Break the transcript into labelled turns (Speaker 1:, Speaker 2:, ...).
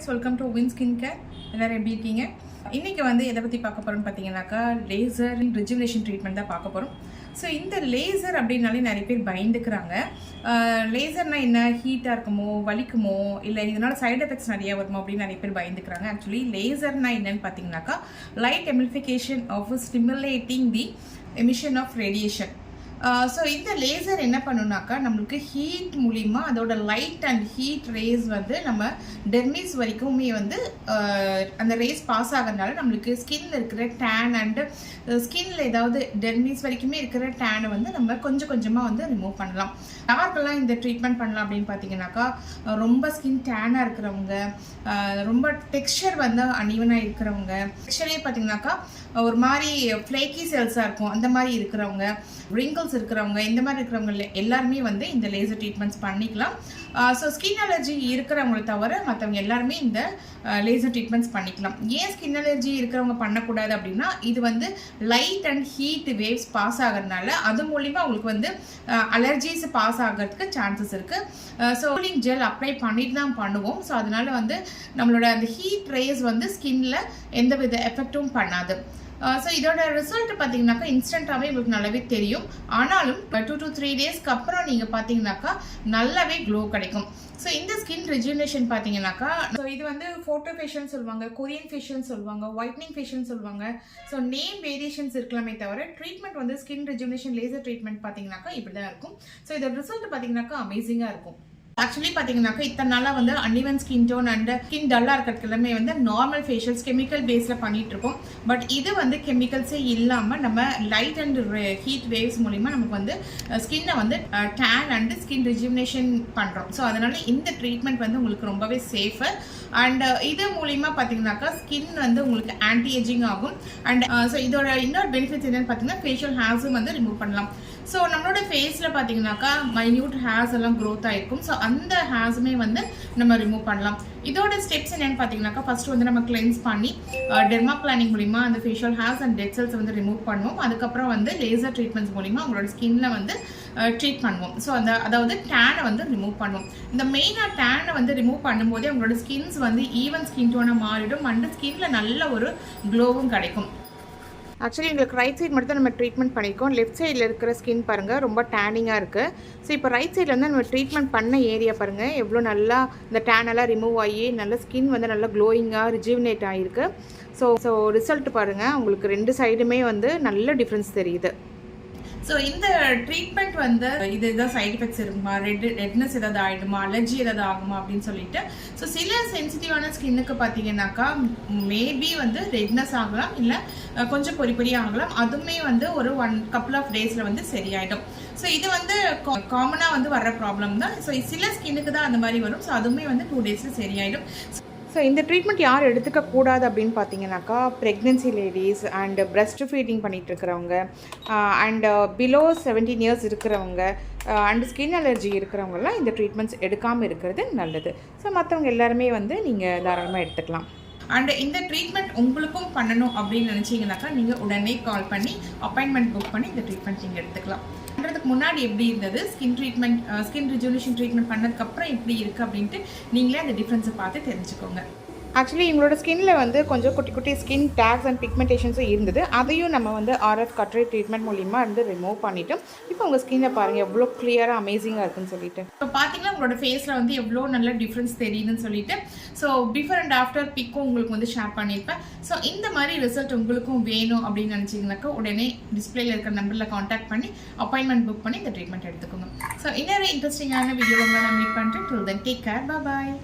Speaker 1: Friends, welcome to win skin care. எல்லோரும் எப்படி இருக்கீங்க? இன்றைக்கி வந்து எதை பற்றி பார்க்க போகிறோம்னு பார்த்தீங்கன்னாக்கா லேசர் ரிஜுவினேஷன் ட்ரீட்மெண்ட் தான் பார்க்க போகிறோம். ஸோ இந்த லேசர் அப்படின்னாலே நிறைய பேர் பயந்துக்கிறாங்க. லேசர்னால் என்ன, ஹீட்டாக இருக்குமோ, வலிக்குமோ, இல்லை இதனால் சைட் எஃபெக்ட்ஸ் நிறையா வருமோ அப்படின்னு நிறைய பேர் பயந்துக்கிறாங்க. ஆக்சுவலி லேசர்னால் என்னன்னு பார்த்தீங்கன்னாக்கா light amplification of stimulating the emission of radiation. So இந்த லேசர் என்ன பண்ணுனாக்கா நம்மளுக்கு ஹீட் மூலிமா அதோட லைட் அண்ட் ஹீட் ரேஸ் வந்து நம்ம டெர்மிஸ் வரைக்குமே வந்து அந்த ரேஸ் பாஸ் ஆகிறதுனால நம்மளுக்கு ஸ்கின்ல இருக்கிற டேன் அண்டு ஸ்கின்ல ஏதாவது டெர்மிஸ் வரைக்குமே இருக்கிற டேனை வந்து நம்ம கொஞ்சம் கொஞ்சமாக வந்து ரிமூவ் பண்ணலாம். யாருக்கெல்லாம் இந்த ட்ரீட்மெண்ட் பண்ணலாம் அப்படின்னு பார்த்தீங்கன்னாக்கா ரொம்ப ஸ்கின் டேனாக இருக்கிறவங்க, ரொம்ப டெக்ஸ்சர் வந்து அன்ஈவனாக இருக்கிறவங்க, டெக்ஸ்சரே பார்த்தீங்கன்னாக்கா ஒரு மாதிரி ஃப்ளேக்கி செல்ஸாக இருக்கும் அந்த மாதிரி இருக்கிறவங்க, wrinkles இருக்கிறவங்க, இந்த மாதிரி இருக்கிறவங்க எல்லாருமே வந்து இந்த லேசர் ட்ரீட்மெண்ட்ஸ் பண்ணிக்கலாம். ஸோ ஸ்கின் அலர்ஜி இருக்கிறவங்களை தவிர மற்றவங்க எல்லாருமே இந்த லேசர் ட்ரீட்மெண்ட்ஸ் பண்ணிக்கலாம். ஏன் ஸ்கின் அலர்ஜி இருக்கிறவங்க பண்ணக்கூடாது அப்படின்னா, இது வந்து light and heat waves pass ஆகிறதுனால அது மூலிமா அவங்களுக்கு வந்து அலர்ஜிஸ் பாஸ் ஆகிறதுக்கு சான்சஸ் இருக்குது. ஸோ கூலிங் ஜெல் அப்ளை பண்ணிட்டு தான் பண்ணுவோம். ஸோ அதனால வந்து நம்மளோட அந்த ஹீட் ரேஸ் வந்து ஸ்கின்ல எந்த வித எஃபெக்டும் பண்ணாது. ஸோ இதோட ரிசல்ட் பார்த்தீங்கன்னாக்கா இன்ஸ்டண்ட்டாகவே உங்களுக்கு நல்லாவே தெரியும். ஆனாலும் 2 to 3 டேஸ்க்கு அப்புறம் நீங்கள் பார்த்தீங்கன்னாக்கா நல்லாவே க்ளோ கிடைக்கும். ஸோ இந்த ஸ்கின் ரெஜுவினேஷன் பார்த்தீங்கன்னாக்கா ஸோ இது வந்து ஃபோட்டோ ஃபேஷியல் சொல்லுவாங்க, கொரியன் ஃபேஷியல் சொல்லுவாங்க, ஒயிட்னிங் ஃபேஷியல் சொல்லுவாங்க. ஸோ நேம் வேரியேஷன்ஸ் இருக்கலாமே தவிர ட்ரீட்மெண்ட் வந்து ஸ்கின் ரெஜுவினேஷன் லேசர் ட்ரீட்மெண்ட் பார்த்தீங்கன்னாக்கா இப்படி தான் இருக்கும். ஸோ இதோட ரிசல்ட் பார்த்தீங்கன்னாக்கா அமேசிங்காக இருக்கும். ஆக்சுவலி பார்த்தீங்கன்னாக்கா இத்தனை நாளாக வந்து uneven skin tone and skin டல்லாக இருக்கிறதுக்கு எல்லாமே வந்து நார்மல் ஃபேஷியல்ஸ் கெமிக்கல் பேஸில் பண்ணிட்டு இருக்கோம். பட் இது வந்து கெமிக்கல்ஸே இல்லாமல் நம்ம லைட் அண்ட் ஹீட் வேவ்ஸ் மூலிமா நமக்கு வந்து ஸ்கின்னை வந்து டேன் அண்ட் ஸ்கின் ரிஜுவினேஷன் பண்ணுறோம். ஸோ அதனால இந்த ட்ரீட்மெண்ட் வந்து உங்களுக்கு ரொம்பவே சேஃபர். அண்ட் இது மூலிமா பார்த்தீங்கன்னாக்கா ஸ்கின் வந்து உங்களுக்கு ஆன்டி ஏஜிங் ஆகும். அண்ட் ஸோ இதோட இன்னொரு பெனிஃபிட்ஸ் என்னென்னு பார்த்தீங்கன்னா ஃபேஷியல் ஹேர்ஸும் வந்து ரிமூவ் பண்ணலாம். ஸோ நம்மளோட ஃபேஸில் பார்த்தீங்கன்னாக்கா மைன்யூட் ஹேர்ஸ் எல்லாம் க்ரோத் ஆகிருக்கும். ஸோ அந்த ஹேர்ஸுமே வந்து நம்ம ரிமூவ் பண்ணலாம். இதோட ஸ்டெப்ஸ் என்னென்னு பார்த்தீங்கன்னாக்கா ஃபர்ஸ்ட் வந்து நம்ம கிளென்ஸ் பண்ணி டெர்மா பிளானிங் மூலிமா அந்த facial hairs and dead cells வந்து ரிமூவ் பண்ணுவோம். அதுக்கப்புறம் வந்து லேசர் ட்ரீட்மெண்ட்ஸ் மூலிமா உங்களோட ஸ்கின்ல வந்து ட்ரீட் பண்ணுவோம். ஸோ அதாவது டேனை வந்து ரிமூவ் பண்ணுவோம். இந்த மெயினாக டேனை வந்து ரிமூவ் பண்ணும்போதே உங்களோட ஸ்கின்ஸ் வந்து ஈவன் ஸ்கின் டோனாக மாறிடும் அண்ட் ஸ்கின்ல நல்ல ஒரு க்ளோவும் கிடைக்கும். ஆக்சுவலி எங்களுக்கு ரைட் சைட் மட்டும் தான் நம்ம ட்ரீட்மெண்ட் பண்ணியிருக்கோம். லெஃப்ட் சைடில் இருக்கிற ஸ்கின் பாருங்கள் ரொம்ப டேனிங்காக இருக்குது. ஸோ இப்போ ரைட் சைடில் வந்து நம்ம ட்ரீட்மெண்ட் பண்ண ஏரியா பாருங்கள் எவ்வளோ நல்லா இந்த டேனெல்லாம் ரிமூவ் ஆகி நல்ல ஸ்கின் வந்து நல்லா க்ளோயிங்காக ரிஜுவினேட் ஆகிருக்கு. ஸோ ரிசல்ட் பாருங்கள், உங்களுக்கு ரெண்டு சைடுமே வந்து நல்ல டிஃப்ரென்ஸ் தெரியுது. ஸோ இந்த ட்ரீட்மெண்ட் வந்து இது எதாவது சைட் எஃபெக்ட்ஸ் இருக்குமா, ரெட்னஸ் ஏதாவது ஆகிடுமா, அலர்ஜி ஏதாவது ஆகுமா அப்படின்னு சொல்லிட்டு ஸோ சில சென்சிட்டிவான ஸ்கின்னுக்கு பார்த்தீங்கன்னாக்கா மேபி வந்து ரெட்னஸ் ஆகலாம், இல்லை கொஞ்சம் பொறி ஆகலாம். அதுவுமே வந்து ஒரு couple of டேஸில் வந்து சரியாயிடும். ஸோ இது வந்து காமனாக வந்து வர்ற ப்ராப்ளம் தான். ஸோ சில ஸ்கின்னுக்கு தான் அந்த மாதிரி வரும். ஸோ அதுவுமே வந்து 2 டேஸில் சரியாயிடும். ஸோ இந்த ட்ரீட்மெண்ட் யார் எடுத்துக்கக்கூடாது அப்படின்னு பார்த்தீங்கன்னாக்கா pregnancy ladies and breast feeding பண்ணிகிட்ருக்கிறவங்க அண்ட் பிலோ 17 இயர்ஸ் இருக்கிறவங்க அண்ட் ஸ்கின் அலர்ஜி இருக்கிறவங்கலாம் இந்த ட்ரீட்மெண்ட்ஸ் எடுக்காமல் இருக்கிறது நல்லது. ஸோ மற்றவங்க எல்லாருமே வந்து நீங்கள் தாராளமாக எடுத்துக்கலாம். அண்ட் இந்த ட்ரீட்மெண்ட் உங்களுக்கும் பண்ணணும் அப்படின்னு நினச்சிங்கனாக்கா நீங்கள் உடனே கால் பண்ணி அப்பாயின்மெண்ட் புக் பண்ணி இந்த ட்ரீட்மெண்ட் நீங்கள் எடுத்துக்கலாம். பண்ணுறதுக்கு முன்னாடி எப்படி இருந்தது, ஸ்கின் ரிஜுவினேஷன் ட்ரீட்மெண்ட் பண்ணதுக்கப்புறம் எப்படி இருக்குது அப்படின்ட்டு நீங்களே அந்த டிஃப்ரென்ஸை பார்த்து தெரிஞ்சுக்கோங்க. ஆக்சுவலி எங்களோட ஸ்கின்ல வந்து கொஞ்சம் குட்டி குட்டி ஸ்கின் டேக்ஸ் அண்ட் பிக்மெண்டேஷன்ஸும் இருந்தது. அதையும் நம்ம வந்து ஆர்எஃப் கட்ரே ட்ரீட்மெண்ட் மூலிமா வந்து ரிமூவ் பண்ணிவிட்டு இப்போ உங்கள் ஸ்கின்னை பாருங்கள் எவ்வளோ கிளியராக அமேசிங்காக இருக்குன்னு சொல்லிட்டு. இப்போ பார்த்தீங்கன்னா உங்களோட ஃபேஸில் வந்து எவ்வளோ நல்ல டிஃப்ரென்ஸ் தெரியுதுன்னு சொல்லிட்டு ஸோ பிஃபோர் அண்ட் ஆஃப்டர் பிக்கும் உங்களுக்கு வந்து ஷேர் பண்ணியிருப்பேன். ஸோ இந்த மாதிரி ரிசல்ட் உங்களுக்கும் வேணும் அப்படின்னு நினச்சிங்கனாக்கா உடனே டிஸ்பிளேல இருக்கிற நம்பரில் காண்டாக்ட் பண்ணி அப்பாயின்மெண்ட் புக் பண்ணி இந்த ட்ரீட்மெண்ட் எடுத்துக்கோங்க. ஸோ இன்னொரு இன்ட்ரெஸ்டிங்கான வீடியோவில் நான் மீட் பண்ணுறேன். டில் தென் டேக் கேர், பாய்.